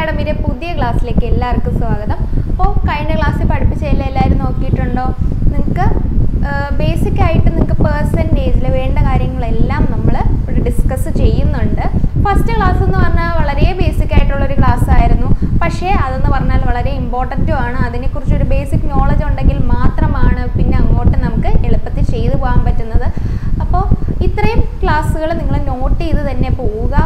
അക്കാഡമിയുടെ പുതിയ ക്ലാസ്സിലേക്ക് എല്ലാവർക്കും സ്വാഗതം. അപ്പോൾ കഴിഞ്ഞ ക്ലാസ്സിൽ പഠിപ്പിച്ചതിൽ എല്ലാവരും നോക്കിയിട്ടുണ്ടോ? നിങ്ങൾക്ക് ബേസിക് ആയിട്ട് നിങ്ങൾക്ക് പെർസെൻറ്റേജിൽ വേണ്ട കാര്യങ്ങളെല്ലാം നമ്മൾ ഇവിടെ ഡിസ്കസ് ചെയ്യുന്നുണ്ട്. ഫസ്റ്റ് ക്ലാസ് എന്ന് പറഞ്ഞാൽ വളരെ ബേസിക് ആയിട്ടുള്ളൊരു ക്ലാസ് ആയിരുന്നു. പക്ഷേ അതെന്ന് പറഞ്ഞാൽ വളരെ ഇമ്പോർട്ടൻറ്റും ആണ്. അതിനെക്കുറിച്ചൊരു ബേസിക് നോളജ് ഉണ്ടെങ്കിൽ മാത്രമാണ് പിന്നെ അങ്ങോട്ട് നമുക്ക് എളുപ്പത്തിൽ ചെയ്തു പോകാൻ പറ്റുന്നത്. അപ്പോൾ ഇത്രയും ക്ലാസ്സുകൾ നിങ്ങൾ നോട്ട് ചെയ്ത് തന്നെ പോവുക.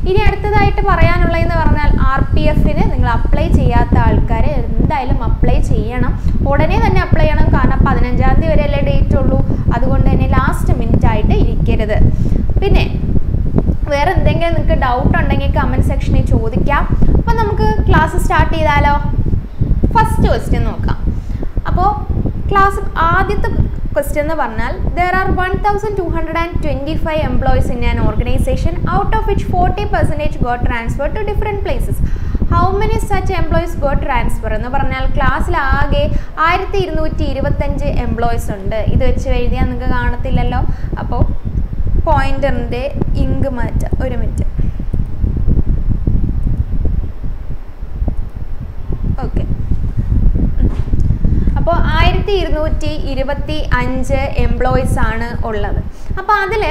ഇനി അടുത്തതായിട്ട് പറയാനുള്ളതെന്ന് പറഞ്ഞാൽ RPFന് നിങ്ങൾ അപ്ലൈ ചെയ്യാത്ത ആൾക്കാർ എന്തായാലും അപ്ലൈ ചെയ്യണം. ഉടനെ തന്നെ അപ്ലൈ ചെയ്യണം. കാരണം 15-ാം തീയതി വരെയല്ലേ ഡേറ്റ് ഉള്ളൂ. അതുകൊണ്ട് തന്നെ ലാസ്റ്റ് മിനിറ്റ് ആയിട്ട് ഇരിക്കരുത്. പിന്നെ വേറെ എന്തെങ്കിലും നിങ്ങൾക്ക് ഡൗട്ട് ഉണ്ടെങ്കിൽ കമൻറ്റ് സെക്ഷനിൽ ചോദിക്കാം. അപ്പോൾ നമുക്ക് ക്ലാസ് സ്റ്റാർട്ട് ചെയ്താലോ? ഫസ്റ്റ് ക്വസ്റ്റ്യൻ നോക്കാം. അപ്പോൾ ക്ലാസ് ആദ്യത്തെ question എന്ന് പറഞ്ഞാൽ there are 1225 employees in an organization, out of which 40% got transferred to different places. How many such employees got transfer എന്ന് പറഞ്ഞാൽ ക്ലാസ്സിൽ ആകെ 1225 എംപ്ലോയീസ് ഉണ്ട്. ഇത് വെച്ച് എഴുതിയാൽ നിങ്ങൾക്ക് കാണത്തില്ലല്ലോ. അപ്പോൾ പോയിന്ററിൻ്റെ ഇങ്ക് മാറ്റാം. ഒരു മിനിറ്റ്. ഓക്കെ, അപ്പോൾ 1225 എംപ്ലോയീസ് ആണ് ഉള്ളത്. അപ്പോൾ അതിൽ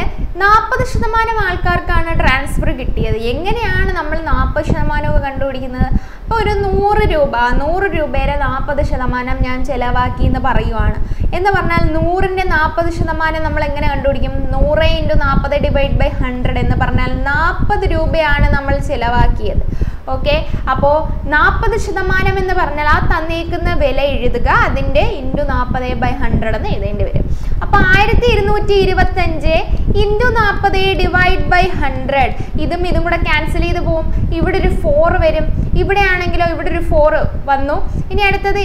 40% ആൾക്കാർക്കാണ് ട്രാൻസ്ഫർ കിട്ടിയത്. എങ്ങനെയാണ് നമ്മൾ 40% കണ്ടുപിടിക്കുന്നത്? അപ്പോൾ ഒരു 100 രൂപയുടെ 40% ഞാൻ ചിലവാക്കി എന്ന് പറയുവാണ്. എന്ന് പറഞ്ഞാൽ 100ൻ്റെ 40% നമ്മൾ എങ്ങനെ കണ്ടുപിടിക്കും? 100 × 40 / 100 എന്ന് പറഞ്ഞാൽ 40 രൂപയാണ് നമ്മൾ ചിലവാക്കിയത്. ഓക്കെ, അപ്പോൾ 40% എന്ന് പറഞ്ഞാൽ ആ തന്നേക്കുന്ന വില എഴുതുക, അതിൻ്റെ × 40/100 എന്ന് എഴുതേണ്ടി വരും. അപ്പോൾ 1225 × 40 / 100 ഇതും കൂടെ ക്യാൻസൽ ചെയ്ത് പോവും. ഇവിടെ ഒരു 4 വരും. ഇവിടെ ആണെങ്കിലോ ഇവിടെ ഒരു 4 വന്നു. ഇനി അടുത്തത്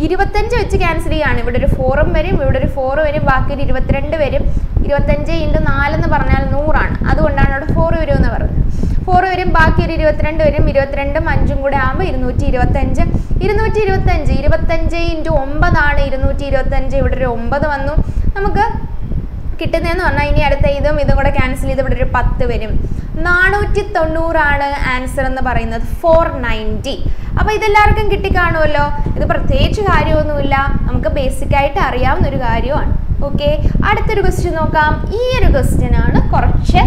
25 വെച്ച് ക്യാൻസൽ ചെയ്യുകയാണ്. ഇവിടെ ഒരു 4ഉം വരും, ഇവിടെ ഒരു 4 വരും, ബാക്കി ഒരു 22 വരും. 25 × 4 എന്ന് പറഞ്ഞാൽ 100 ആണ്. അതുകൊണ്ടാണ് അവിടെ 4 വരുമെന്ന് പറഞ്ഞത്. 4 വരും, ബാക്കി ഒരു 22 വരും. 22ഉം 5ഉം കൂടെ ആകുമ്പോൾ 225. 225 × 9 ആണ് 225. ഇവിടെ ഒരു 9 വന്നു. നമുക്ക് കിട്ടുന്നതെന്ന് പറഞ്ഞാൽ ഇനി അടുത്ത ഇതും കൂടെ ക്യാൻസൽ ചെയ്ത് ഇവിടെ ഒരു 10 വരും. 490 ആണ് ആൻസർ എന്ന് പറയുന്നത്. 490. അപ്പോൾ ഇതെല്ലാവർക്കും കിട്ടിക്കാണുമല്ലോ. ഇത് പ്രത്യേകിച്ച് കാര്യമൊന്നുമില്ല, നമുക്ക് ബേസിക്കായിട്ട് അറിയാവുന്നൊരു കാര്യമാണ്. ഓക്കെ, അടുത്തൊരു ക്വസ്റ്റ്യൻ നോക്കാം. ഈ ഒരു ക്വസ്റ്റ്യൻ ആണ് കുറച്ച്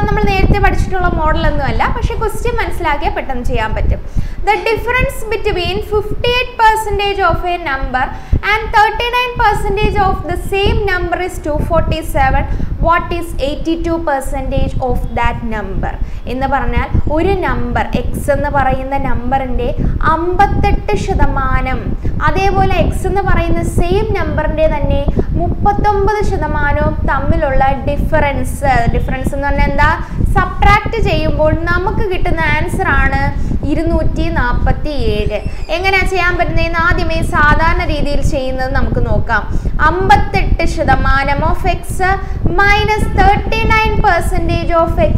നമ്മൾ നേരത്തെ പഠിച്ചിട്ടുള്ള മോഡലൊന്നും അല്ല, പക്ഷേ ക്വസ്റ്റ്യൻ മനസ്സിലാക്കിയാൽ പെട്ടെന്ന് ചെയ്യാൻ പറ്റും. The difference between 58% of a number and 39% of the same number is 247. What is 82% of that number? എന്ന് പറഞ്ഞാൽ ഒരു നമ്പർ x എന്ന് പറയുന്ന നമ്പറിൻ്റെ 58%, അതേപോലെ x എന്ന് പറയുന്ന സെയിം നമ്പറിൻ്റെ തന്നെ 39% തമ്മിലുള്ള ഡിഫറൻസ് എന്ന് പറഞ്ഞാൽ എന്താ? സബ്ട്രാക്ട് ചെയ്യുമ്പോൾ നമുക്ക് കിട്ടുന്ന ആൻസർ ആണ് 247. എങ്ങനെയാണ് ചെയ്യാൻ പറ്റുന്നതെന്ന് ആദ്യമേ സാധാരണ രീതിയിൽ ചെയ്യുന്നത് നമുക്ക് നോക്കാം. 58% of x minus 39% of x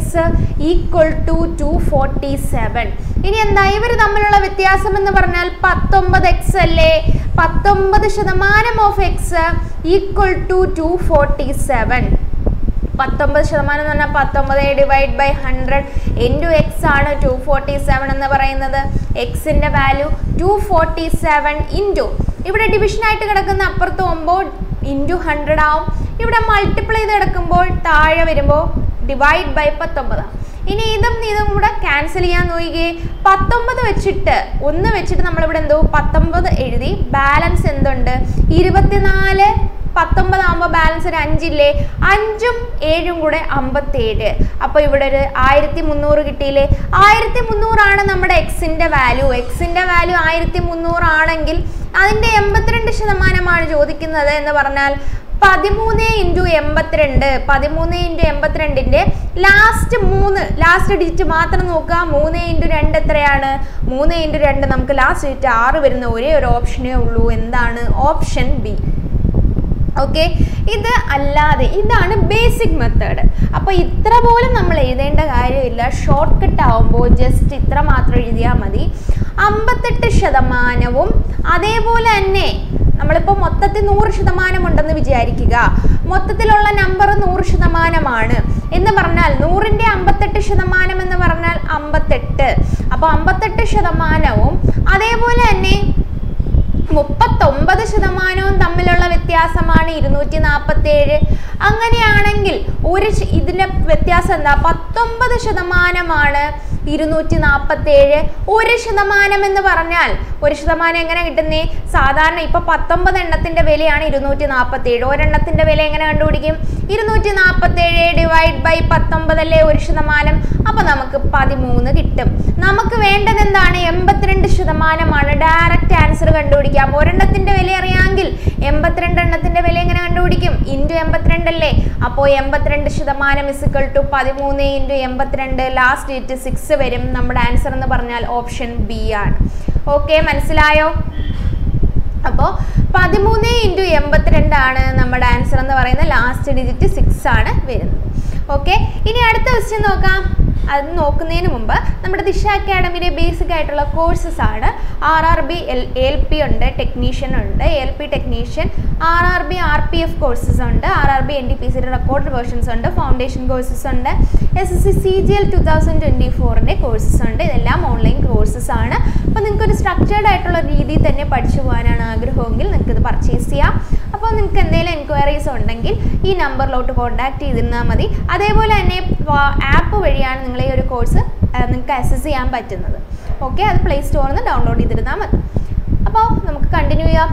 equal to 247. ഇനി എന്താ ഇവർ തമ്മിലുള്ള വ്യത്യാസം എന്ന് പറഞ്ഞാൽ 19x അല്ലേ? 19% of x equal to 247. 19% എന്ന് പറഞ്ഞാൽ 19 / 100 × x ആണ് 247 എന്ന് പറയുന്നത്. എക്സിൻ്റെ വാല്യൂ 247 × ഇവിടെ ഡിവിഷനായിട്ട് കിടക്കുന്ന അപ്പുറത്ത് പോകുമ്പോൾ × 100 ആവും. ഇവിടെ മൾട്ടിപ്ലൈ ചെയ്ത് കിടക്കുമ്പോൾ താഴെ വരുമ്പോൾ ഡിവൈഡ് ബൈ 19. ഇനി ഇതും കൂടെ ക്യാൻസൽ ചെയ്യാൻ നോക്കിയേ. 19 വെച്ചിട്ട് 1 വെച്ചിട്ട് നമ്മളിവിടെ 19 എഴുതി. ബാലൻസ് എന്തുണ്ട്? 24. 19 ആകുമ്പോൾ ബാലൻസ് ഒരു 5 ഇല്ലേ? 5ഉം 7ഉം കൂടെ 57. അപ്പോൾ ഇവിടെ ഒരു 1300 കിട്ടിയില്ലേ? 1300 ആണ് നമ്മുടെ എക്സിൻ്റെ വാല്യൂ. എക്സിൻ്റെ വാല്യൂ 1300 ആണെങ്കിൽ അതിൻ്റെ 82% ചോദിക്കുന്നത് എന്ന് പറഞ്ഞാൽ 13 × 82. 13 × 82ൻ്റെ ലാസ്റ്റ് ഡിജിറ്റ് മാത്രം നോക്കുക. 3 × 2 എത്രയാണ്? 3 × 2 നമുക്ക് ലാസ്റ്റ് ഡിജിറ്റ് 6 വരുന്ന ഒരേ ഒരു ഓപ്ഷനേ ഉള്ളൂ. എന്താണ്? Option B. ഓക്കെ, ഇത് അല്ലാതെ ഇതാണ് ബേസിക് മെത്തേഡ്. അപ്പോൾ ഇത്ര പോലും നമ്മൾ എഴുതേണ്ട കാര്യമില്ല. ഷോർട്ട് കട്ട് ആവുമ്പോൾ ജസ്റ്റ് ഇത്ര മാത്രം എഴുതിയാൽ മതി. 58%, അതേപോലെ തന്നെ നമ്മളിപ്പോൾ മൊത്തത്തിൽ 100% ഉണ്ടെന്ന് വിചാരിക്കുക. മൊത്തത്തിലുള്ള നമ്പർ 100% എന്ന് പറഞ്ഞാൽ 100ൻ്റെ 58% എന്ന് പറഞ്ഞാൽ 58. അപ്പോൾ 58% അതേപോലെ തന്നെ 39% തമ്മിലുള്ള വ്യത്യാസമാണ് 247. അങ്ങനെയാണെങ്കിൽ ഇതിന്റെ വ്യത്യാസം എന്താ? 19% 247. 1% എന്ന് പറഞ്ഞാൽ 1% എങ്ങനെ കിട്ടുന്നേ? സാധാരണ ഇപ്പൊ 19 എണ്ണത്തിന്റെ വിലയാണ് 247. ഒരെണ്ണത്തിന്റെ വില എങ്ങനെ കണ്ടുപിടിക്കും? 247 ഡിവൈഡ് ബൈ 19 അല്ലേ 1%. അപ്പൊ നമുക്ക് 13 കിട്ടും. നമുക്ക് വേണ്ടത് എന്താണ്? 82%. ഡയറക്റ്റ് ആൻസർ കണ്ടുപിടിക്കാം. ഒരെണ്ണത്തിന്റെ വില അറിയാമെങ്കിൽ 82 എണ്ണത്തിന്റെ വില എങ്ങനെ കണ്ടുപിടിക്കും? ഇൻറ്റു 82 അല്ലേ? അപ്പോൾ 82% is equal to 13 into 82. Last digit 6 വരും. നമ്മുടെ ആൻസർ എന്ന് പറഞ്ഞാൽ ഓപ്ഷൻ ബി ആണ്. ഓക്കെ, മനസ്സിലായോ? അപ്പോൾ 13 ഇൻറ്റു 82 ആണ് നമ്മുടെ ആൻസർ എന്ന് പറയുന്നത്. ലാസ്റ്റ് ഡിജിറ്റ് 6 ആണ് വരുന്നത്. ഓക്കെ, ഇനി അടുത്ത ക്വസ്റ്റ്യൻ നോക്കാം. അത് നോക്കുന്നതിന് മുമ്പ് നമ്മുടെ ദിശ അക്കാഡമിയുടെ ബേസിക് ആയിട്ടുള്ള കോഴ്സസ് ആണ്. RRB ALP ഉണ്ട്, ടെക്നീഷ്യൻ ഉണ്ട്, ALP technician, RRB RPF courses ഉണ്ട്, RRB NTPC റെക്കോർഡ് വേർഷൻസ് ഉണ്ട്, ഫൗണ്ടേഷൻ കോഴ്സസ് ഉണ്ട്, SSC CGL 2024 കോഴ്സസ് ഉണ്ട്. ഇതെല്ലാം ഓൺലൈൻ കോഴ്സസ് ആണ്. അപ്പോൾ നിങ്ങൾക്ക് ഒരു സ്ട്രക്ചേർഡ് ആയിട്ടുള്ള രീതിയിൽ തന്നെ പഠിച്ചു പോകാനാണ് ആഗ്രഹമെങ്കിൽ നിങ്ങൾക്ക് ഇത് പർച്ചേസ് ചെയ്യാം. അപ്പോൾ നിങ്ങൾക്ക് എന്തെങ്കിലും എൻക്വയറീസ് ഉണ്ടെങ്കിൽ ഈ നമ്പറിലോട്ട് കോൺടാക്ട് ചെയ്തിരുന്നാൽ മതി. അതേപോലെ തന്നെ ആപ്പ് വഴിയാണ് നിങ്ങൾ ഈ ഒരു കോഴ്സ് നിങ്ങൾക്ക് ആക്സസ് ചെയ്യാൻ പറ്റുന്നത്. ഓക്കെ, അത് പ്ലേ സ്റ്റോറിൽ നിന്ന് ഡൗൺലോഡ് ചെയ്തിരുന്നാൽ മതി. അപ്പോൾ നമുക്ക് കണ്ടിന്യൂ ചെയ്യാം.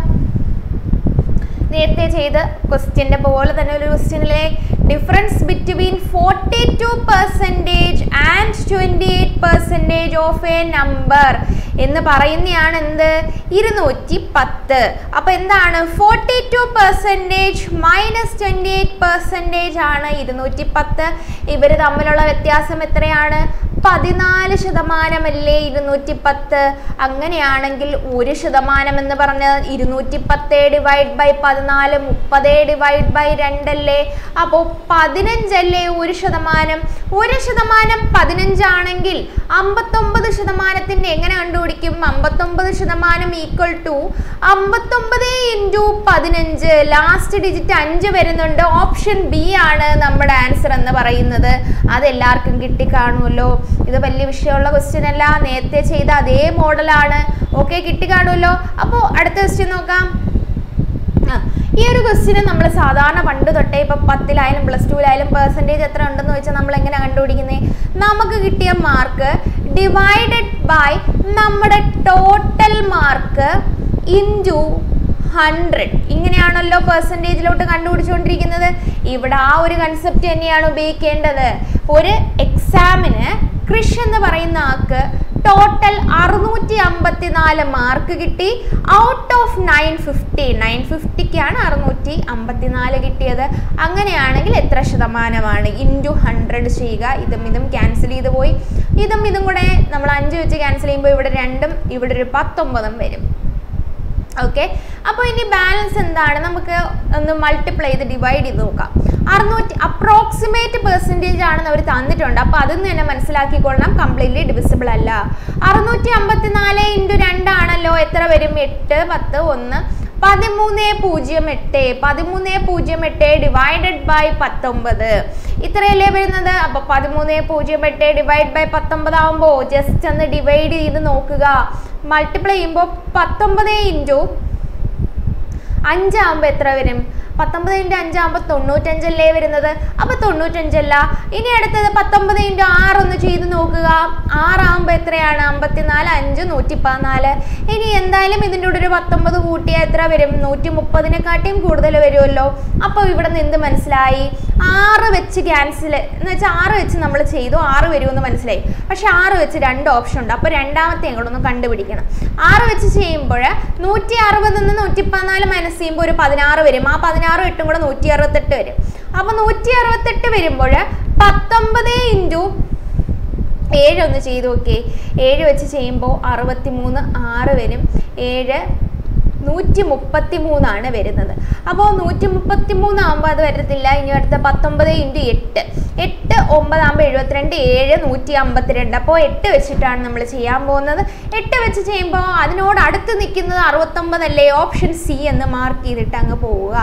നേരത്തെ ചെയ്ത ക്വസ്റ്റ്യൻ്റെ പോലെ തന്നെ ഒരു ക്വസ്റ്റ്യനിലെ difference between 42% and 28% of a number എന്ന് പറയുന്നതാണ് എന്ത്? 210. അപ്പോൾ എന്താണ്? 42% മൈനസ് 28% ആണ് 210. ഇവർ തമ്മിലുള്ള വ്യത്യാസം എത്രയാണ്? 14% അല്ലേ 210. അങ്ങനെയാണെങ്കിൽ 1% എന്ന് പറഞ്ഞാൽ 210 ഡിവൈഡ് ബൈ 14, 30 ഡിവൈഡ് ബൈ 2 അല്ലേ? അപ്പോൾ 15 അല്ലേ 1%? 1% 15 ആണെങ്കിൽ 59% എങ്ങനെ കണ്ടുപിടിക്കും? 59% equal to 59 into 15. Last digit 5 വരുന്നുണ്ട്. ഓപ്ഷൻ ബി ആണ് നമ്മുടെ ആൻസർ എന്ന് പറയുന്നത്. അതെല്ലാവർക്കും കിട്ടിക്കാണുമല്ലോ. ഇത് വലിയ വിഷയമുള്ള ക്വസ്റ്റ്യൻ അല്ല, നേരത്തെ ചെയ്ത അതേ മോഡലാണ്. ഓക്കെ, കിട്ടിക്കാണുമല്ലോ. അപ്പോൾ അടുത്ത ക്വസ്റ്റ്യൻ നോക്കാം. ഈ ഒരു ക്വസ്റ്റ്യന് നമ്മൾ സാധാരണ പണ്ട് തൊട്ടേ ഇപ്പം 10ലായാലും +2ലായാലും പെർസെൻറ്റേജ് എത്ര ഉണ്ടെന്ന് വെച്ചാൽ നമ്മൾ എങ്ങനെ കണ്ടുപിടിക്കുന്നത്? നമുക്ക് കിട്ടിയ മാർക്ക് ഡിവൈഡഡ് ബൈ നമ്മുടെ ടോട്ടൽ മാർക്ക് ഇൻറ്റു 100. ഇങ്ങനെയാണല്ലോ പെർസെൻറ്റേജിലോട്ട് കണ്ടുപിടിച്ചുകൊണ്ടിരിക്കുന്നത്. ഇവിടെ ആ ഒരു കൺസെപ്റ്റ് തന്നെയാണ് ഉപയോഗിക്കേണ്ടത്. ഒരു എക്സാമിന് കൃഷ് എന്ന് പറയുന്ന ആൾക്ക് ടോട്ടൽ 654 മാർക്ക് കിട്ടി. ഔട്ട് ഓഫ് 950ക്കാണ് 654 കിട്ടിയത്. അങ്ങനെയാണെങ്കിൽ എത്ര ശതമാനമാണ്? ഇൻറ്റു 100 ചെയ്യുക. ഇതും ക്യാൻസൽ ചെയ്ത് പോയി. ഇതും കൂടെ നമ്മൾ 5 വെച്ച് ക്യാൻസൽ ചെയ്യുമ്പോൾ ഇവിടെ 2ഉം ഇവിടെ ഒരു 19 വരും. ഓക്കെ, അപ്പോൾ ഇനി ബാലൻസ് എന്താണ്? നമുക്ക് ഒന്ന് മൾട്ടിപ്ലൈ ചെയ്ത് ഡിവൈഡ് ചെയ്ത് നോക്കാം. 600 അപ്രോക്സിമേറ്റ് പെർസെൻറ്റേജ് ആണെന്ന് അവർ തന്നിട്ടുണ്ട്. അപ്പോൾ അതിന്ന് തന്നെ മനസ്സിലാക്കിക്കൊള്ളണം, കംപ്ലീറ്റ്ലി ഡിവിസിബിൾ അല്ല. 654 ഇൻറ്റു 2 ആണല്ലോ. എത്ര വരും? 8, 10, 1, 1308. 1308 ഡിവൈഡഡ് ബൈ 19 ഇത്രയല്ലേ വരുന്നത്. അപ്പോൾ 1308 ഡിവൈഡ് ബൈ 19 ആകുമ്പോൾ ജസ്റ്റ് ഒന്ന് ഡിവൈഡ് ചെയ്ത് നോക്കുക. മൾട്ടിപ്ലൈ ചെയ്യുമ്പോൾ 19 ഇൻറ്റു 5 ആകുമ്പോൾ എത്ര വരും? 19 ഇൻറ്റു 5 ആകുമ്പോൾ 95 അല്ലേ വരുന്നത്. അപ്പോൾ 95 അല്ല. ഇനി അടുത്തത് 19 ഇൻറ്റു 6 ഒന്ന് ചെയ്ത് നോക്കുക. 6 ആകുമ്പോൾ എത്രയാണ്? 54, 5, 114. ഇനി എന്തായാലും ഇതിൻ്റെ കൂടെ ഒരു 19 കൂട്ടിയാൽ എത്ര വരും? 130നെക്കാട്ടിയും കൂടുതൽ വരുമല്ലോ. അപ്പോൾ ഇവിടെ നിന്ന് എന്ത് മനസ്സിലായി? 6 വെച്ച് ക്യാൻസൽ എന്ന് വെച്ചാൽ 6 വെച്ച് നമ്മൾ ചെയ്തു, 6 വരുമെന്ന് മനസ്സിലായി. പക്ഷെ 6 വെച്ച് 2 ഓപ്ഷൻ ഉണ്ട്. അപ്പോൾ രണ്ടാമത്തെ ഞങ്ങളൊന്ന് കണ്ടുപിടിക്കണം. 6 വെച്ച് ചെയ്യുമ്പോൾ 160 നിന്ന് 114 മൈനസ് ചെയ്യുമ്പോൾ ഒരു 16 വരും. ആ 16 8 കൂടെ 168 വരും. അപ്പോൾ 168 വരുമ്പോൾ 19 ഇൻറ്റു 7 ഒന്ന് ചെയ്ത് നോക്കിയേ. 7 വെച്ച് ചെയ്യുമ്പോൾ 63, 6 വരും. 7 133 ആണ് വരുന്നത്. അപ്പോൾ 133 ആകുമ്പോൾ അത് വരത്തില്ല. ഇനി അടുത്ത 19 ഇൻറ്റു 8, 8 9 ആകുമ്പോൾ 72, 7 152. അപ്പോൾ 8 വെച്ചിട്ടാണ് നമ്മൾ ചെയ്യാൻ പോകുന്നത്. 8 വെച്ച് ചെയ്യുമ്പോൾ അതിനോട് അടുത്ത് നിൽക്കുന്നത് 69 അല്ലേ? ഓപ്ഷൻ സി എന്ന് മാർക്ക് ചെയ്തിട്ട് അങ്ങ് പോവുക.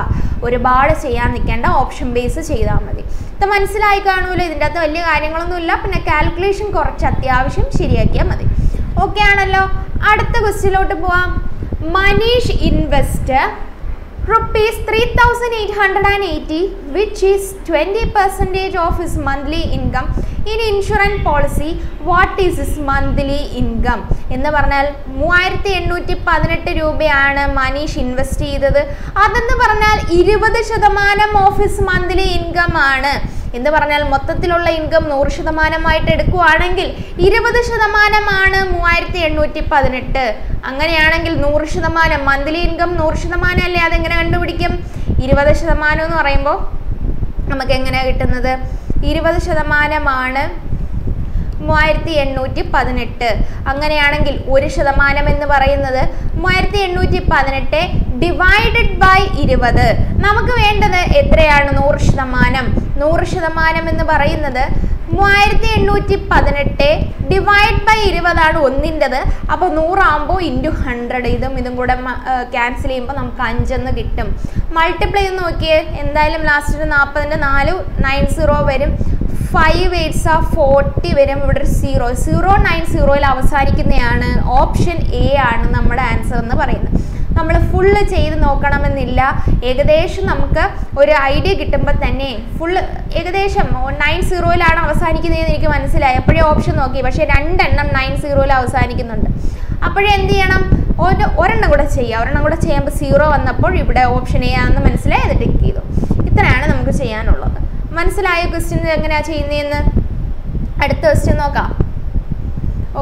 ഒരുപാട് ചെയ്യാൻ നിൽക്കേണ്ട, ഓപ്ഷൻ ബേസ് ചെയ്താൽ മതി. ഇത് മനസ്സിലായി കാണുമല്ലോ. ഇതിൻ്റെ അകത്ത് വലിയ കാര്യങ്ങളൊന്നുമില്ല. പിന്നെ കാൽക്കുലേഷൻ കുറച്ച് അത്യാവശ്യം ശരിയാക്കിയാൽ മതി. ഓക്കെ ആണല്ലോ. അടുത്ത ക്വസ്റ്റ്യനിലോട്ട് പോവാം. Manish invest rupees 3,880 which is 20% of his monthly income in insurance policy. What is his monthly income? എന്ന് പറഞ്ഞാൽ 3818 രൂപയാണ് മനീഷ് ഇൻവെസ്റ്റ് ചെയ്തത്. അതെന്ന് പറഞ്ഞാൽ 20% ഓഫ് ഹിസ് മന്ത്ലി ഇൻകം ആണ്. എന്ന് പറഞ്ഞാൽ മൊത്തത്തിലുള്ള ഇൻകം 100% എടുക്കുകയാണെങ്കിൽ 20% 3818. അങ്ങനെയാണെങ്കിൽ 100% മന്ത്ലി ഇൻകം 100% അല്ലേ? അതെങ്ങനെ കണ്ടുപിടിക്കും? 20% എന്ന് പറയുമ്പോൾ നമുക്ക് എങ്ങനെയാണ് കിട്ടുന്നത്? 20% 3818. അങ്ങനെയാണെങ്കിൽ 1% എന്ന് പറയുന്നത് 3818 ഡിവൈഡഡ് ബൈ 20. നമുക്ക് വേണ്ടത് എത്രയാണ്? 100%. 100% എന്ന് പറയുന്നത് 3818 ഡിവൈഡ് ബൈ 20 ആണ് ഒന്നിൻ്റെത്. അപ്പോൾ 100 ആകുമ്പോൾ ഇൻറ്റു 100. ഇതും കൂടെ ക്യാൻസൽ ചെയ്യുമ്പോൾ നമുക്ക് 5 എന്ന് കിട്ടും. മൾട്ടിപ്ലൈ ഒന്ന് നോക്കിയേ. എന്തായാലും ലാസ്റ്റ് 40ൻ്റെ 4 90 വരും. 5 8s 40 വരും. ഇവിടെ ഒരു 090 അവസാനിക്കുന്നതാണ്. ഓപ്ഷൻ എ ആണ് നമ്മുടെ ആൻസർ എന്ന് പറയുന്നത്. നമ്മൾ ഫുള്ള് ചെയ്ത് നോക്കണമെന്നില്ല. ഏകദേശം നമുക്ക് ഒരു ഐഡിയ കിട്ടുമ്പോൾ തന്നെ ഫുള്ള് ഏകദേശം 90 അവസാനിക്കുന്നതെന്ന് എനിക്ക് മനസ്സിലായി. അപ്പോഴേ ഓപ്ഷൻ നോക്കി. പക്ഷേ 2 എണ്ണം 90 അവസാനിക്കുന്നുണ്ട്. അപ്പോഴേ എന്ത് ചെയ്യണം? ഒരെണ്ണം കൂടെ ചെയ്യുക. ഒരെണ്ണം കൂടെ ചെയ്യുമ്പോൾ 0 വന്നപ്പോൾ ഇവിടെ ഓപ്ഷൻ എ ആണെന്ന് മനസ്സിലായി. അത് ടിക്ക് ചെയ്തു. ഇത്രയാണ് നമുക്ക് ചെയ്യാനുള്ളത്. മനസ്സിലായ ക്വസ്റ്റ്യൻ എങ്ങനെയാണ് ചെയ്യുന്നതെന്ന്? അടുത്ത ക്വസ്റ്റ്യൻ നോക്കാം.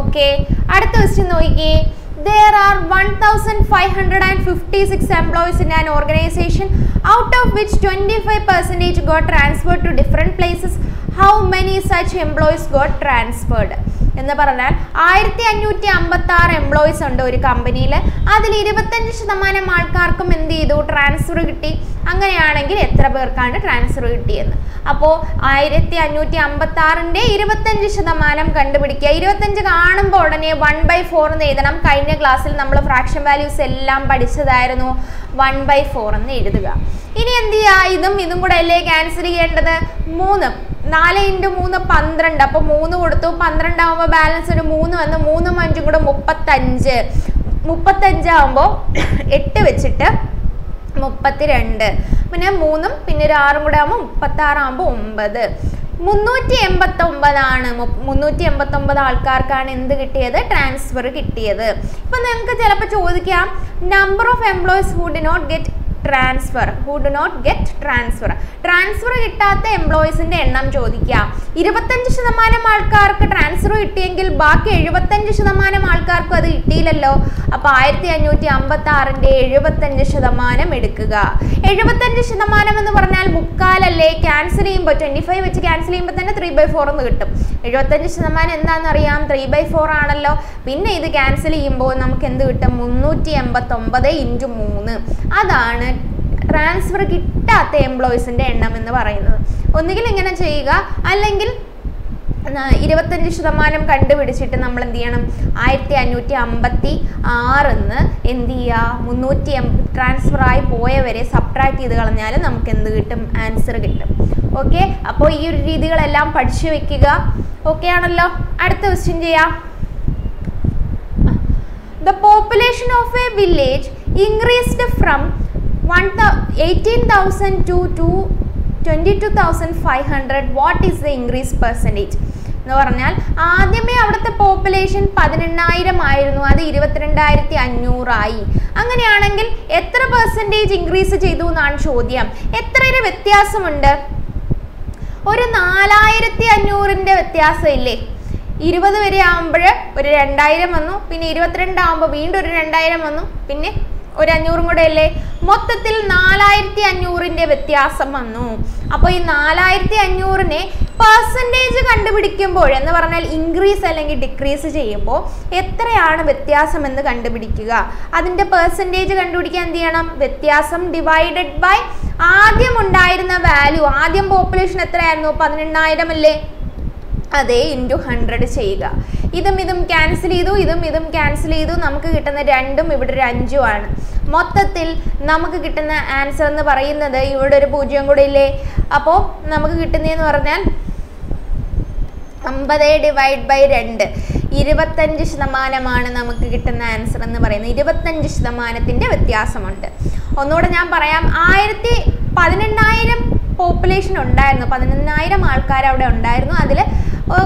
ഓക്കെ, അടുത്ത ക്വസ്റ്റ്യൻ നോക്കിക്കേ. There are 1556 employees in an organization, out of which 25% got transferred to different places. How many such employees got transferred? എന്ന് പറഞ്ഞാൽ 1556 എംപ്ലോയീസ് ഉണ്ട് ഒരു കമ്പനിയിൽ. അതിൽ 25% ആൾക്കാർക്കും എന്ത് ചെയ്തു? ട്രാൻസ്ഫർ കിട്ടി. അങ്ങനെയാണെങ്കിൽ എത്ര പേർക്കാണ് ട്രാൻസ്ഫർ കിട്ടിയെന്ന്? അപ്പോൾ 1556ൻ്റെ 25% കണ്ടുപിടിക്കുക. 25 കാണുമ്പോൾ ഉടനെ 1/4 എന്ന് എഴുതണം. കഴിഞ്ഞ ക്ലാസ്സിൽ നമ്മൾ ഫ്രാക്ഷൻ വാല്യൂസ് എല്ലാം പഠിച്ചതായിരുന്നു. 1/4 എന്ന് എഴുതുക. ഇനി എന്ത് ചെയ്യുക? ഇതും കൂടെ അല്ലേ ക്യാൻസൽ ചെയ്യേണ്ടത്? 3 4 × 3 12. അപ്പോൾ 3 കൊടുത്തു. 12 ആകുമ്പോൾ ബാലൻസ് ഒരു 3 വന്ന് 3 × 5 കൂടെ 35. 35 ആകുമ്പോൾ 8 വെച്ചിട്ട് 32. പിന്നെ 3 പിന്നെ ഒരു 6 കൂടെ ആകുമ്പോൾ 36 ആകുമ്പോൾ 9. 389 ആണ്. 389 ആൾക്കാർക്കാണ് എന്ത് കിട്ടിയത്? ട്രാൻസ്ഫർ കിട്ടിയത്. ഇപ്പം നിങ്ങൾക്ക് ചിലപ്പോൾ ചോദിക്കാം, number of employees who do not get transfer. Transfer കിട്ടാത്ത എംപ്ലോയീസിന്റെ എണ്ണം ചോദിക്കാം. 25% ആൾക്കാർക്ക് ട്രാൻസ്ഫർ കിട്ടിയെങ്കിൽ ബാക്കി 75% ആൾക്കാർക്കും അത് കിട്ടിയില്ലല്ലോ. അപ്പോൾ 1556ൻ്റെ 75% എടുക്കുക. 75% എന്ന് പറഞ്ഞാൽ 3/4 ക്യാൻസൽ ചെയ്യുമ്പോൾ 25 വെച്ച് ക്യാൻസൽ ചെയ്യുമ്പോൾ തന്നെ 3/4 എന്ന് കിട്ടും. 75% എന്താണെന്നറിയാം? 3/4 ആണല്ലോ. പിന്നെ ഇത് ക്യാൻസൽ ചെയ്യുമ്പോൾ നമുക്ക് എന്ത് കിട്ടും? 389 × 3. അതാണ് ട്രാൻസ്ഫർ കിട്ടാത്ത എംപ്ലോയീസിൻ്റെ എണ്ണം എന്ന് പറയുന്നത്. ഒന്നുകിൽ ഇങ്ങനെ ചെയ്യുക, അല്ലെങ്കിൽ 25% കണ്ടുപിടിച്ചിട്ട് നമ്മൾ എന്ത് ചെയ്യണം? 1556 എന്ത് ചെയ്യുക? 380 ട്രാൻസ്ഫറായി പോയവരെ സബ്ട്രാക്ട് ചെയ്ത് കളഞ്ഞാൽ നമുക്ക് എന്ത് കിട്ടും? ആൻസർ കിട്ടും. ഓക്കെ, അപ്പോൾ ഈ ഒരു രീതികളെല്ലാം പഠിച്ചു വെക്കുക. ഓക്കെ ആണല്ലോ. അടുത്ത ക്വസ്റ്റ്യൻ ചെയ്യാം. The population of a village increased from 18,000 to 22,500. What is the increase percentage? എന്ന് പറഞ്ഞാൽ ആദ്യമേ അവിടുത്തെ പോപ്പുലേഷൻ 18,000 ആയിരുന്നു. അത് 22,500 ആയി. അങ്ങനെയാണെങ്കിൽ എത്ര പെർസെൻറ്റേജ് ഇൻക്രീസ് ചെയ്തു എന്നാണ് ചോദ്യം. എത്രയുടെ വ്യത്യാസമുണ്ട്? ഒരു 4,500ൻ്റെ വ്യത്യാസം ഇല്ലേ? 20 വരെ ആകുമ്പോൾ ഒരു 2000 വന്നു. പിന്നെ 22 ആകുമ്പോൾ വീണ്ടും ഒരു 2000 വന്നു. പിന്നെ ഒരു 500 കൂടെ അല്ലേ? മൊത്തത്തിൽ 4,500ൻ്റെ വ്യത്യാസം വന്നു. അപ്പോൾ ഈ 4,500നെ പെർസെൻറ്റേജ് കണ്ടുപിടിക്കുമ്പോൾ എന്ന് പറഞ്ഞാൽ ഇൻക്രീസ് അല്ലെങ്കിൽ ഡിക്രീസ് ചെയ്യുമ്പോൾ എത്രയാണ് വ്യത്യാസം എന്ന് കണ്ടുപിടിക്കുക. അതിൻ്റെ പെർസെൻറ്റേജ് കണ്ടുപിടിക്കാൻ എന്ത് ചെയ്യണം? വ്യത്യാസം ഡിവൈഡഡ് ബൈ ആദ്യം ഉണ്ടായിരുന്ന വാല്യൂ. ആദ്യം പോപ്പുലേഷൻ എത്രയായിരുന്നു? 18,000 അല്ലേ? അതേ ഇൻറ്റു 100 ചെയ്യുക. ഇതും ക്യാൻസൽ ചെയ്തു. ഇതും ക്യാൻസൽ ചെയ്തു. നമുക്ക് കിട്ടുന്ന 2ഉം ഇവിടെ ഒരു 5ഉം ആണ്. മൊത്തത്തിൽ നമുക്ക് കിട്ടുന്ന ആൻസർ എന്ന് പറയുന്നത് ഇവിടെ ഒരു 0 കൂടെ ഇല്ലേ? അപ്പോൾ നമുക്ക് കിട്ടുന്നതെന്ന് പറഞ്ഞാൽ 50 ഡിവൈഡ് ബൈ 2. 25% നമുക്ക് കിട്ടുന്ന ആൻസർ എന്ന് പറയുന്നത്. 25% വ്യത്യാസമുണ്ട്. ഒന്നുകൂടെ ഞാൻ പറയാം, 18,000 പോപ്പുലേഷൻ ഉണ്ടായിരുന്നു, 18,000 ആൾക്കാർ അവിടെ ഉണ്ടായിരുന്നു. അതിൽ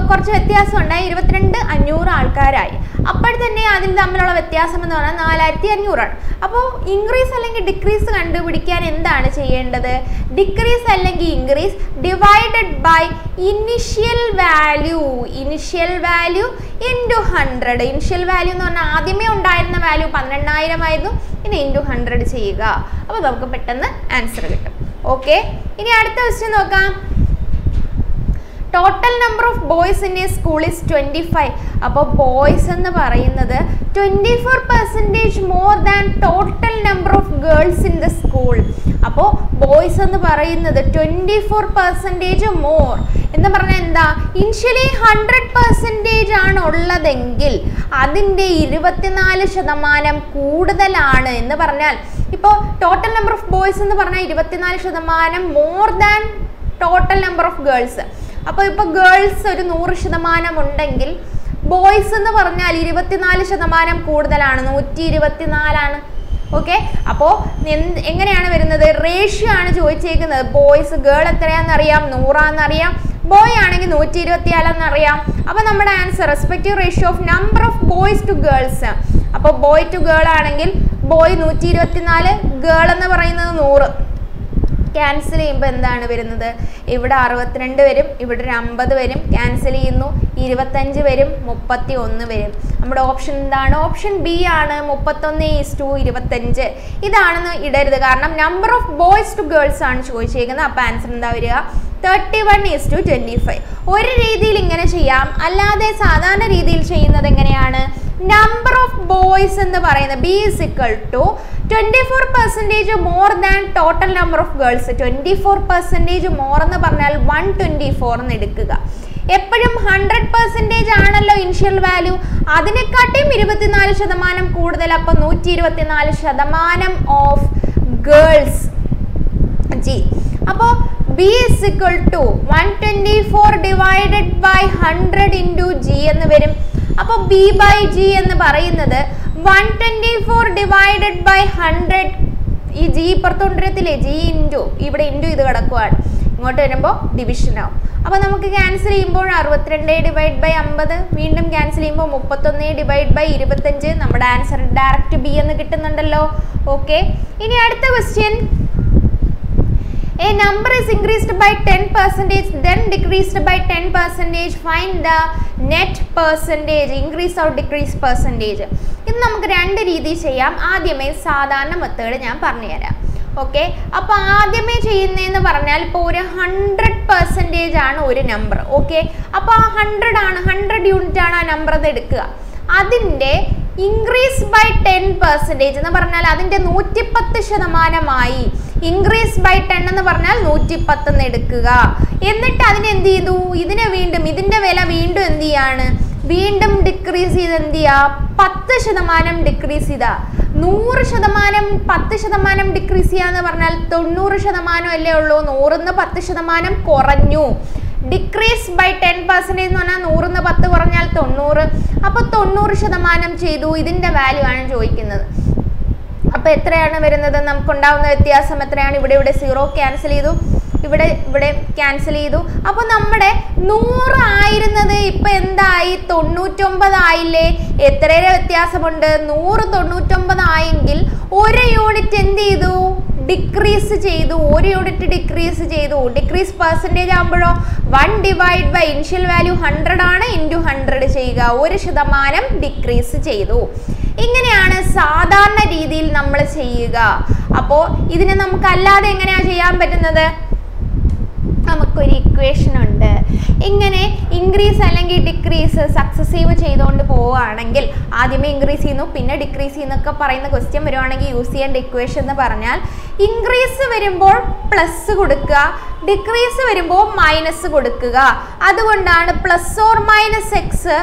കുറച്ച് വ്യത്യാസം ഉണ്ടായി, 22,500 ആൾക്കാരായി. അപ്പോഴത്തന്നെ അതിൽ തമ്മിലുള്ള വ്യത്യാസം എന്ന് പറഞ്ഞാൽ 4,500 ആണ്. അപ്പോൾ ഇൻക്രീസ് അല്ലെങ്കിൽ ഡിക്രീസ് കണ്ടുപിടിക്കാൻ എന്താണ് ചെയ്യേണ്ടത്? ഡിക്രീസ് അല്ലെങ്കിൽ increase divided by initial value into 100. Initial value എന്ന് പറഞ്ഞാൽ ആദ്യമേ ഉണ്ടായിരുന്ന വാല്യൂ 12,000 ആയിരുന്നു, ഇനി ഇൻറ്റു 100 ചെയ്യുക. അപ്പോൾ നമുക്ക് പെട്ടെന്ന് ആൻസർ കിട്ടും. ഓക്കെ, ഇനി അടുത്ത ക്വസ്റ്റ്യൻ നോക്കാം. Total number of boys in A school is 25. അപ്പോൾ ബോയ്സ് എന്ന് പറയുന്നത് 24% more than total number of girls in the school. അപ്പോൾ ബോയ്സ് എന്ന് പറയുന്നത് 24% മോർ എന്ന് പറഞ്ഞാൽ എന്താ? ഇനിഷ്യലി 100% ആണ് ഉള്ളതെങ്കിൽ അതിൻ്റെ 24% കൂടുതലാണ് എന്ന് പറഞ്ഞാൽ, ഇപ്പോൾ ടോട്ടൽ നമ്പർ ഓഫ് ബോയ്സ് എന്ന് പറഞ്ഞാൽ 24% more than total number of girls. അപ്പോൾ ഇപ്പോൾ ഗേൾസ് ഒരു 100% ഉണ്ടെങ്കിൽ ബോയ്സ് എന്ന് പറഞ്ഞാൽ 24% കൂടുതലാണ്, 124 ഓക്കെ. അപ്പോൾ എങ്ങനെയാണ് വരുന്നത്? റേഷ്യോ ആണ് ചോദിച്ചേക്കുന്നത്. ബോയ്സ് ഗേൾ എത്രയാണെന്നറിയാം, 100 ബോയ് ആണെങ്കിൽ 124 അറിയാം. അപ്പോൾ നമ്മുടെ answer respective ratio of number of boys to girls. അപ്പോൾ ബോയ് ടു ഗേൾ ആണെങ്കിൽ ബോയ് 124, ഗേൾ എന്ന് പറയുന്നത് 100. ക്യാൻസൽ ചെയ്യുമ്പോൾ എന്താണ് വരുന്നത്? ഇവിടെ 62 വരും, ഇവിടെ ഒരു 50 വരും. ക്യാൻസൽ ചെയ്യുന്നു, 25 വരും, 31 വരും. നമ്മുടെ ഓപ്ഷൻ എന്താണ്? ഓപ്ഷൻ ബി ആണ്, 31:25. ഇതാണെന്ന് ഇടരുത്, കാരണം number of boys to girls ആണ് ചോദിച്ചേക്കുന്നത്. അപ്പോൾ ആൻസർ എന്താ വരിക? 31:25. ഒരു രീതിയിൽ ഇങ്ങനെ ചെയ്യാം, അല്ലാതെ സാധാരണ രീതിയിൽ ചെയ്യുന്നത് എങ്ങനെയാണ്? നമ്പർ ഓഫ് ബോയ്സ് എന്ന് പറയുന്നത് B is equal to 24% more than total number of girls. 24% more എന്ന് പറഞ്ഞാൽ 124 എന്ന് എടുക്കുക. എപ്പോഴും 100% ആണല്ലോ ഇനിഷ്യൽ വാല്യൂ, അതിനെക്കാട്ടിയും 24% കൂടുതൽ. അപ്പോൾ 124% ഓഫ് ഗേൾസ് G. അപ്പോൾ B is equal to 124 divided by 100 into G എന്ന് വരും. അപ്പോൾ B by G എന്ന് പറയുന്നത് 124 divided by 100. ഈ G ഇപ്പുറത്തുകൊണ്ടിരത്തില്ലേ, G ഇൻറ്റു ഇവിടെ ഇൻറ്റു ഇത് കിടക്കുവാണ്, ഇങ്ങോട്ട് വരുമ്പോൾ ഡിവിഷൻ ആവും. അപ്പോൾ നമുക്ക് ക്യാൻസൽ ചെയ്യുമ്പോൾ 62 ഡിവൈഡ് ബൈ 50, വീണ്ടും ക്യാൻസൽ ചെയ്യുമ്പോൾ 31 ഡിവൈഡ് ബൈ 25. നമ്മുടെ ആൻസർ ഡയറക്റ്റ് B എന്ന് കിട്ടുന്നുണ്ടല്ലോ. ഓക്കെ, ഇനി അടുത്ത question. A number is increased by 10%, then decreased by 10%. Find the net percentage, increase or decrease percentage. ഇത് നമുക്ക് രണ്ട് രീതി ചെയ്യാം. ആദ്യമേ സാധാരണ മെത്തേഡ് ഞാൻ പറഞ്ഞുതരാം. ഓക്കെ, അപ്പോൾ ആദ്യമേ ചെയ്യുന്നതെന്ന് പറഞ്ഞാൽ ഇപ്പോൾ ഒരു 100% ആണ് ഒരു നമ്പർ. ഓക്കെ, അപ്പോൾ ആ 100 ആണ്, 100 യൂണിറ്റ് ആണ് ആ നമ്പർ എന്ന് എടുക്കുക. അതിൻ്റെ ഇൻക്രീസ് ബൈ 10% എന്ന് പറഞ്ഞാൽ അതിൻ്റെ 110% ഇൻക്രീസ് ബൈ 10 എന്ന് പറഞ്ഞാൽ 110 എന്ന് എടുക്കുക. എന്നിട്ട് അതിനെ എന്ത് ചെയ്തു? ഇതിനെ വീണ്ടും, ഇതിൻ്റെ വില വീണ്ടും എന്ത് ചെയ്യാണ്? വീണ്ടും ഡിക്രീസ് ചെയ്ത് എന്ത് ചെയ്യുക? 10% ഡിക്രീസ് ചെയ്താ. 100% 10% ഡിക്രീസ് ചെയ്യാന്ന് പറഞ്ഞാൽ 90% അല്ലേ ഉള്ളൂ. 100ന്ന് 10% കുറഞ്ഞു. ഡിക്രീസ് ബൈ 10% എന്ന് പറഞ്ഞാൽ 100ന്ന് 10 കുറഞ്ഞാൽ 90. അപ്പോൾ 90% ചെയ്തു. ഇതിൻ്റെ വാല്യൂ ആണ് ചോദിക്കുന്നത്. അപ്പോൾ എത്രയാണ് വരുന്നത്? നമുക്കുണ്ടാവുന്ന വ്യത്യാസം എത്രയാണ്? ഇവിടെ 0 ക്യാൻസൽ ചെയ്തു, ഇവിടെ ക്യാൻസൽ ചെയ്തു. അപ്പോൾ നമ്മുടെ 100 ആയിരുന്നത് ഇപ്പം എന്തായി? 99 ആയില്ലേ? എത്രയുടെ വ്യത്യാസമുണ്ട്? 100 99 ആയെങ്കിൽ ഒരു യൂണിറ്റ് എന്ത് ചെയ്തു? ഡിക്രീസ് ചെയ്തു. ഒരു യൂണിറ്റ് ഡിക്രീസ് ചെയ്തു. ഡിക്രീസ് പെർസെൻറ്റേജ് ആകുമ്പോഴോ 1 ഡിവൈഡ് ബൈ ഇനിഷ്യൽ വാല്യൂ 100 ആണ്, ഇൻറ്റു 100 ചെയ്യുക. 1% ഡിക്രീസ് ചെയ്തു. ഇങ്ങനെയാണ് സാധാരണ രീതിയിൽ നമ്മൾ ചെയ്യുക. അപ്പോൾ ഇതിനെ നമുക്കല്ലാതെ എങ്ങനെയാണ് ചെയ്യാൻ പറ്റുന്നത്? നമുക്കൊരു ഇക്വേഷൻ ഉണ്ട്. ഇങ്ങനെ ഇൻക്രീസ് അല്ലെങ്കിൽ ഡിക്രീസ് സക്സസീവ് ചെയ്തുകൊണ്ട് പോവുകയാണെങ്കിൽ, ആദ്യമേ ഇൻക്രീസ് ചെയ്യുന്നു പിന്നെ ഡിക്രീസ് ചെയ്യുന്നൊക്കെ പറയുന്ന ക്വസ്റ്റ്യൻ വരുവാണെങ്കിൽ യൂസ് ചെയ്യേണ്ട ഇക്വേഷൻ എന്ന് പറഞ്ഞാൽ, ഇൻക്രീസ് വരുമ്പോൾ പ്ലസ് കൊടുക്കുക, ഡിക്രീസ് വരുമ്പോൾ മൈനസ് കൊടുക്കുക. അതുകൊണ്ടാണ് plus or minus x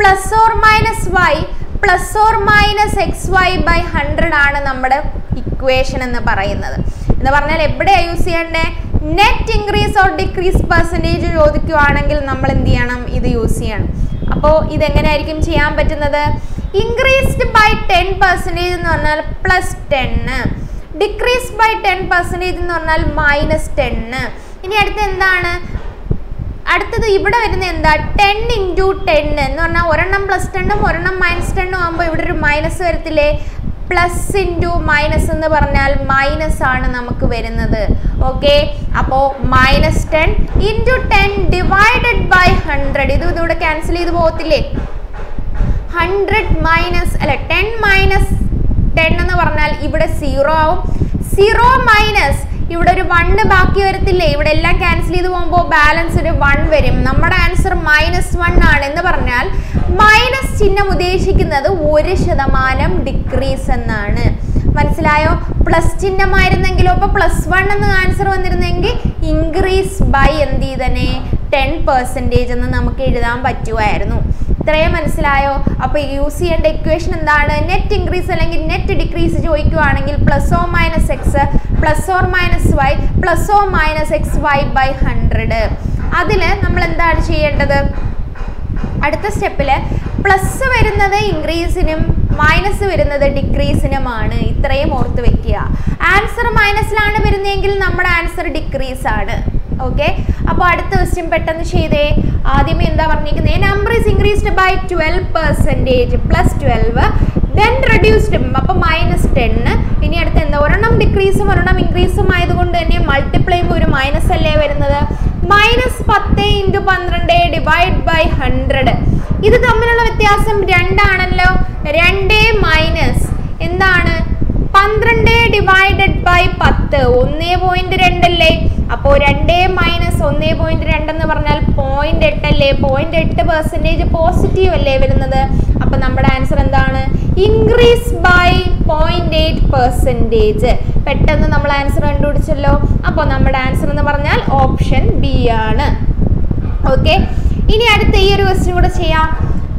plus or minus y plus or minus x y by 100 ആണ് നമ്മുടെ ഇക്വേഷൻ എന്ന് പറയുന്നത്. എന്ന് പറഞ്ഞാൽ എവിടെയാണ് യൂസ് ചെയ്യേണ്ടത്? Net increase or decrease percentage ചോദിക്കുകയാണെങ്കിൽ നമ്മൾ എന്ത് ചെയ്യണം? ഇത് യൂസ് ചെയ്യണം. അപ്പോൾ ഇതെങ്ങനെയായിരിക്കും ചെയ്യാൻ പറ്റുന്നത്? ഇൻക്രീസ്ഡ് ബൈ 10% എന്ന് പറഞ്ഞാൽ +10, ഡിക്രീസ്ഡ് ബൈ 10% എന്ന് പറഞ്ഞാൽ -10. ഇനി അടുത്ത എന്താണ്? അടുത്തത് ഇവിടെ വരുന്ന എന്താ? 10 × 10 എന്ന് പറഞ്ഞാൽ ഒരെണ്ണം +10ഉം ഒരെണ്ണം -10ഉം ആകുമ്പോൾ ഇവിടെ ഒരു മൈനസ് വരത്തില്ലേ? പ്ലസ് ഇൻറ്റു മൈനസ് എന്ന് പറഞ്ഞാൽ മൈനസ് ആണ് നമുക്ക് വരുന്നത്. ഓക്കെ, അപ്പോൾ -10 × 10 ഡിവൈഡഡ് ബൈ 100. ഇതിവിടെ ക്യാൻസൽ ചെയ്ത് പോകത്തില്ലേ? 100 10 - 10 എന്ന് പറഞ്ഞാൽ ഇവിടെ 0 ആവും. 0 മൈനസ് ഇവിടെ ഒരു 1 ബാക്കി വരത്തില്ലേ? ഇവിടെ എല്ലാം ക്യാൻസൽ ചെയ്ത് പോകുമ്പോൾ ബാലൻസ് ഒരു 1 വരും. നമ്മുടെ ആൻസർ -1 ആണ്. എന്ന് പറഞ്ഞാൽ മൈനസ് ചിഹ്നം ഉദ്ദേശിക്കുന്നത് 1% ഡിക്രീസ് എന്നാണ്. മനസ്സിലായോ? പ്ലസ് ചിഹ്നമായിരുന്നെങ്കിലോ അപ്പോൾ +1 എന്ന് ആൻസർ വന്നിരുന്നെങ്കിൽ ഇൻക്രീസ് ബൈ എന്ത് ചെയ്തന്നെ 10% എന്ന് നമുക്ക് എഴുതാൻ പറ്റുമായിരുന്നു. ഇത്രയും മനസ്സിലായോ? അപ്പോൾ യൂസ് ചെയ്യേണ്ട ഇക്വേഷൻ എന്താണ്? നെറ്റ് ഇൻക്രീസ് അല്ലെങ്കിൽ net decrease ചോദിക്കുവാണെങ്കിൽ +or - x +or - y +or - xy/100. അതിൽ നമ്മൾ എന്താണ് ചെയ്യേണ്ടത്? അടുത്ത സ്റ്റെപ്പിൽ പ്ലസ് വരുന്നത് ഇൻക്രീസിനും മൈനസ് വരുന്നത് ഡിക്രീസിനുമാണ്. ഇത്രയും ഓർത്ത് വെക്കുക. ആൻസർ മൈനസിലാണ് വരുന്നതെങ്കിൽ നമ്മുടെ ആൻസർ ഡിക്രീസ് ആണ്. ഓക്കെ, അപ്പോൾ അടുത്ത ക്വസ്റ്റ്യൻ പെട്ടെന്ന് ചെയ്തേ. ആദ്യമേ എന്താ പറഞ്ഞിരിക്കുന്നത്? Number is increased by 12% +12 then reduced അപ്പോൾ -10. ഇനി അടുത്ത് എന്താ? ഒരെണ്ണം ഡിക്രീസും ഒരെണ്ണം ഇൻക്രീസും ആയതുകൊണ്ട് തന്നെ മൾട്ടിപ്ലൈ ചെയ്യുമ്പോൾ ഒരു മൈനസ് അല്ലേ വരുന്നത്? -10 × 12 ഡിവൈഡ് ബൈ 100. ഇത് തമ്മിലുള്ള വ്യത്യാസം 2 ആണല്ലോ. 2 മൈനസ് എന്താണ്? 12 ഡിവൈഡഡ് ബൈ 10 1.2 അല്ലേ? അപ്പോൾ 2 മൈനസ് 1.2 എന്ന് പറഞ്ഞാൽ 0.8 അല്ലേ? 0.8% പോസിറ്റീവ് അല്ലേ വരുന്നത്? അപ്പോൾ നമ്മുടെ ആൻസർ എന്താണ്? Increase by 0.8%. പെട്ടെന്ന് നമ്മൾ ആൻസർ കണ്ടുപിടിച്ചല്ലോ. അപ്പോൾ നമ്മുടെ ആൻസർ എന്ന് പറഞ്ഞാൽ ഓപ്ഷൻ ബി ആണ്. ഓക്കെ, ഇനി അടുത്ത ഈ ഒരു ക്വസ്റ്റ്യൻ കൂടെ ചെയ്യാം.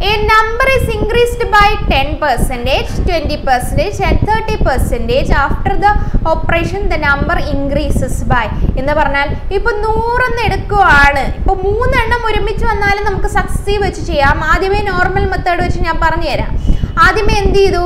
A number is increased by 10%, 20% and 30% after the operation the number increases by. എന്ന് പറഞ്ഞാൽ ഇപ്പോൾ 100 എന്ന് എടുക്കുകയാണ്. ഇപ്പോൾ 3 എണ്ണം ഒരുമിച്ച് വന്നാലും നമുക്ക് സക്സസീവ് വെച്ച് ചെയ്യാം. ആദ്യമേ നോർമൽ മെത്തേഡ് വെച്ച് ഞാൻ പറഞ്ഞു തരാം. ആദ്യമേ എന്ത് ചെയ്തു?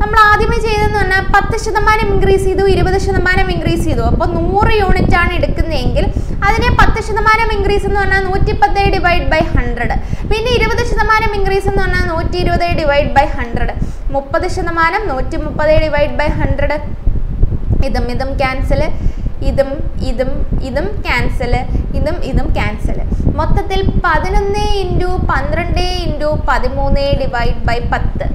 നമ്മൾ ആദ്യമേ ചെയ്തതെന്ന് പറഞ്ഞാൽ 10% ഇൻക്രീസ് ചെയ്തു, 20% ഇൻക്രീസ് ചെയ്തു. അപ്പോൾ 100 യൂണിറ്റ് ആണ് എടുക്കുന്നതെങ്കിൽ അതിനെ 10% ഇൻക്രീസ് എന്ന് പറഞ്ഞാൽ 110 ഡിവൈഡ് ബൈ 100. പിന്നെ 20% ഇൻക്രീസ് എന്ന് പറഞ്ഞാൽ 120 ഡിവൈഡ് ബൈ 100. 30% 130 divide by 100. ഇതും ക്യാൻസൽ, ഇതും ക്യാൻസൽ, ഇതും ക്യാൻസൽ. മൊത്തത്തിൽ 11 × 12 × 13 ഡിവൈഡ് ബൈ 10.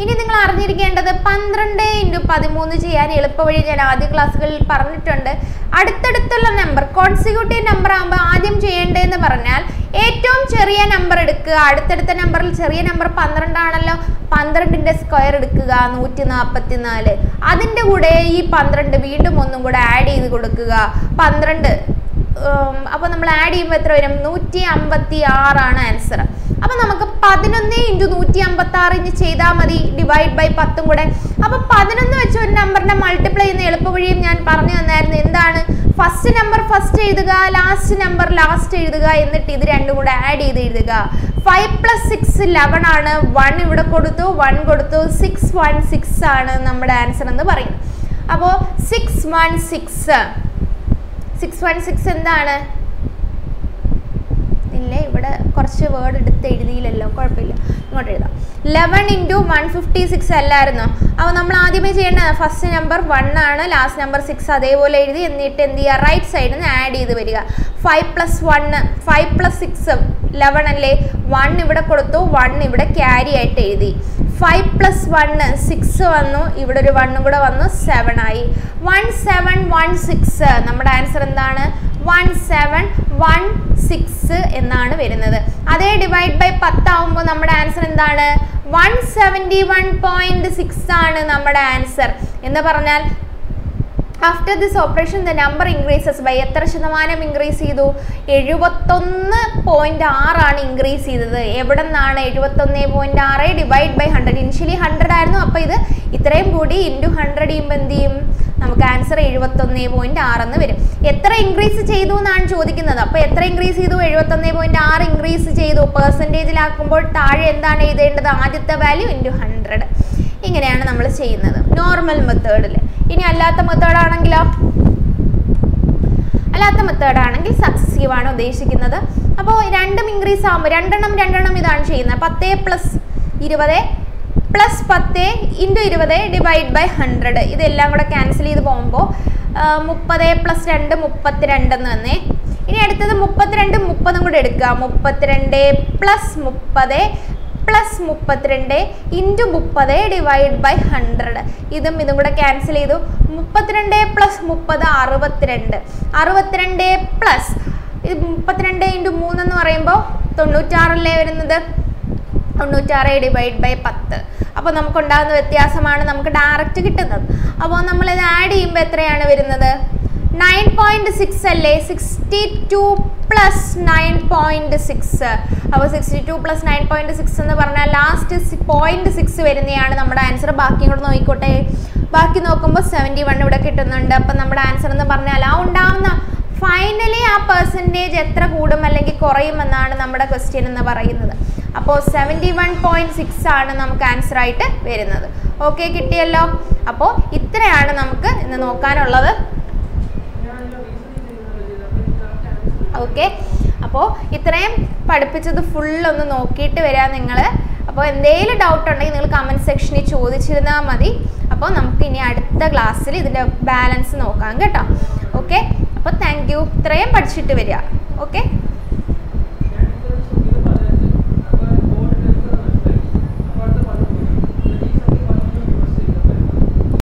ഇനി നിങ്ങൾ അറിഞ്ഞിരിക്കേണ്ടത് 12 × 13 ചെയ്യാൻ എളുപ്പവഴി ഞാൻ ആദ്യ ക്ലാസ്സുകളിൽ പറഞ്ഞിട്ടുണ്ട്. അടുത്തടുത്തുള്ള നമ്പർ കോൺസിക്യൂട്ടീവ് നമ്പർ ആകുമ്പോൾ ആദ്യം ചെയ്യേണ്ടതെന്ന് പറഞ്ഞാൽ ഏറ്റവും ചെറിയ നമ്പർ എടുക്കുക. അടുത്തടുത്ത നമ്പറിൽ ചെറിയ നമ്പർ 12 ആണല്ലോ. 12ന്റെ സ്ക്വയർ എടുക്കുക 144. അതിൻ്റെ കൂടെ ഈ 12 വീണ്ടും ഒന്നും കൂടെ ആഡ് ചെയ്ത് കൊടുക്കുക 12. അപ്പോൾ നമ്മൾ ആഡ് ചെയ്യുമ്പോൾ എത്ര വരും? 156 ആണ് ആൻസർ. അപ്പോൾ നമുക്ക് 11 × 156 ചെയ്താൽ മതി ഡിവൈഡ് ബൈ 10 കൂടെ. അപ്പോൾ 11 വെച്ച് ഒരു നമ്പറിനെ മൾട്ടിപ്ലൈ ചെയ്യുന്ന എളുപ്പവഴിയും ഞാൻ പറഞ്ഞു തന്നായിരുന്നു. എന്താണ്? ഫസ്റ്റ് നമ്പർ ഫസ്റ്റ് എഴുതുക, ലാസ്റ്റ് നമ്പർ ലാസ്റ്റ് എഴുതുക, എന്നിട്ട് ഇത് രണ്ടും കൂടെ ആഡ് ചെയ്ത് എഴുതുക. 5 + 6 11 ആണ്. 1 ഇവിടെ കൊടുത്തു, 1 കൊടുത്തു, 616 ആണ് നമ്മുടെ ആൻസർ എന്ന് പറയുന്നത്. അപ്പോൾ 616 എന്താണ്? ഇല്ലേ, ഇവിടെ കുറച്ച് വേർഡ് എടുത്ത് എഴുതിയില്ലല്ലോ, കുഴപ്പമില്ല, ഇങ്ങോട്ട് എഴുതാം. 11 × 156 അല്ലായിരുന്നോ? അപ്പോൾ നമ്മൾ ആദ്യമേ ചെയ്യേണ്ടത് ഫസ്റ്റ് നമ്പർ 1 ആണ്, ലാസ്റ്റ് നമ്പർ 6 അതേപോലെ എഴുതി. എന്നിട്ട് എന്ത് ചെയ്യുക? റൈറ്റ് സൈഡിൽ നിന്ന് ആഡ് ചെയ്ത് വരിക. 5 + 1 5 + 6 11 അല്ലേ? 1 ഇവിടെ കൊടുത്തു, 1 ഇവിടെ ക്യാരി ആയിട്ട് എഴുതി. 5 + 1 6 വന്നു, ഇവിടെ ഒരു 1 കൂടെ വന്നു, 7 ആയി. 1716 നമ്മുടെ ആൻസർ എന്താണ്? 1716 എന്നാണ് വരുന്നത്. അതേ ഡിവൈഡ് ബൈ 10 ആവുമ്പോൾ നമ്മുടെ ആൻസർ എന്താണ്? 171.6 ആണ് നമ്മുടെ ആൻസർ. എന്ന് പറഞ്ഞാൽ After this operation, the number increases by എത്ര ശതമാനം ഇൻക്രീസ് ചെയ്തു? 71.6 ആണ് ഇൻക്രീസ് ചെയ്തത്. എവിടെ നിന്നാണ് 71.6 ഡിവൈഡ് ബൈ 100? ഇനിഷ്യലി 100 ആയിരുന്നു. അപ്പോൾ ഇത് ഇത്രയും കൂടി ഇൻറ്റു 100 ചെയ്യുമ്പോൾ എന്ത് ചെയ്യും? നമുക്ക് ആൻസർ 71.6 എന്ന് വരും. എത്ര ഇൻക്രീസ് ചെയ്തു എന്നാണ് ചോദിക്കുന്നത്. അപ്പോൾ എത്ര ഇൻക്രീസ് ചെയ്തു? 71.6 ഇൻക്രീസ് ചെയ്തു. പെർസെൻറ്റേജിലാക്കുമ്പോൾ താഴെ എന്താണ് എഴുതേണ്ടത്? ആദ്യത്തെ വാല്യൂ ഇൻറ്റു 100. ഇങ്ങനെയാണ് നമ്മൾ ചെയ്യുന്നത് നോർമൽ മെത്തേഡിൽ. ഇനി അല്ലാത്ത മെത്തേഡാണെങ്കിലോ? അല്ലാത്ത മെത്തേഡാണെങ്കിൽ സക്സസീവ് ആണ് ഉദ്ദേശിക്കുന്നത്. അപ്പോൾ രണ്ടും ഇൻക്രീസ് ആകുമ്പോൾ രണ്ടെണ്ണം ഇതാണ് ചെയ്യുന്നത്. 10 + 20 + 10 × 20 ഡിവൈഡ് ബൈ 100. ഇതെല്ലാം കൂടെ ക്യാൻസൽ ചെയ്ത് പോകുമ്പോൾ 30 + 2 32 എന്ന് വന്നേ. ഇനി അടുത്തത് 32 30 കൂടെ എടുക്കുക. 32 + 30 + 32 × 30 ഡിവൈഡ് ബൈ 100. ഇതും കൂടെ ക്യാൻസൽ ചെയ്തു. 32 + 30 62. 62 പ്ലസ് 32 × 3 എന്ന് പറയുമ്പോൾ 96 അല്ലേ വരുന്നത്? 96 ഡിവൈഡ് ബൈ 10. അപ്പോൾ നമുക്കുണ്ടാകുന്ന വ്യത്യാസമാണ് നമുക്ക് ഡയറക്റ്റ് കിട്ടുന്നത്. അപ്പോൾ നമ്മളിത് ആഡ് ചെയ്യുമ്പോൾ എത്രയാണ് വരുന്നത്? 9.6 അല്ലേ? 62 + 9.6. അപ്പോൾ 62 + 9.6 എന്ന് പറഞ്ഞാൽ ലാസ്റ്റ് 0.6 വരുന്നതാണ് നമ്മുടെ ആൻസർ. ബാക്കി കൂടെ നോക്കിക്കോട്ടെ. ബാക്കി നോക്കുമ്പോൾ 71 ഇവിടെ കിട്ടുന്നുണ്ട്. അപ്പം നമ്മുടെ ആൻസർ എന്ന് പറഞ്ഞാൽ ആ ഉണ്ടാവുന്ന ഫൈനലി ആ പെർസെൻറ്റേജ് എത്ര കൂടും അല്ലെങ്കിൽ കുറയുമെന്നാണ് നമ്മുടെ ക്വസ്റ്റ്യൻ എന്ന് പറയുന്നത്. അപ്പോൾ 71.6 ആണ് നമുക്ക് ആൻസർ ആയിട്ട് വരുന്നത്. ഓക്കെ, കിട്ടിയല്ലോ. അപ്പോൾ ഇത്രയാണ് നമുക്ക് ഇന്ന് നോക്കാനുള്ളത്. ഓക്കെ, അപ്പോൾ ഇത്രയും പഠിപ്പിച്ചത് ഫുള്ളൊന്ന് നോക്കിയിട്ട് വരാം നിങ്ങൾ. അപ്പോൾ എന്തെങ്കിലും ഡൗട്ട് ഉണ്ടെങ്കിൽ നിങ്ങൾ കമൻറ്റ് സെക്ഷനിൽ ചോദിച്ചിരുന്നാൽ മതി. അപ്പോൾ നമുക്ക് ഇനി അടുത്ത ക്ലാസ്സിൽ ഇതിൻ്റെ ബാലൻസ് നോക്കാം കേട്ടോ. ഓക്കെ, അപ്പോൾ താങ്ക് യു. ഇത്രയും പഠിച്ചിട്ട് വരിക. ഓക്കെ.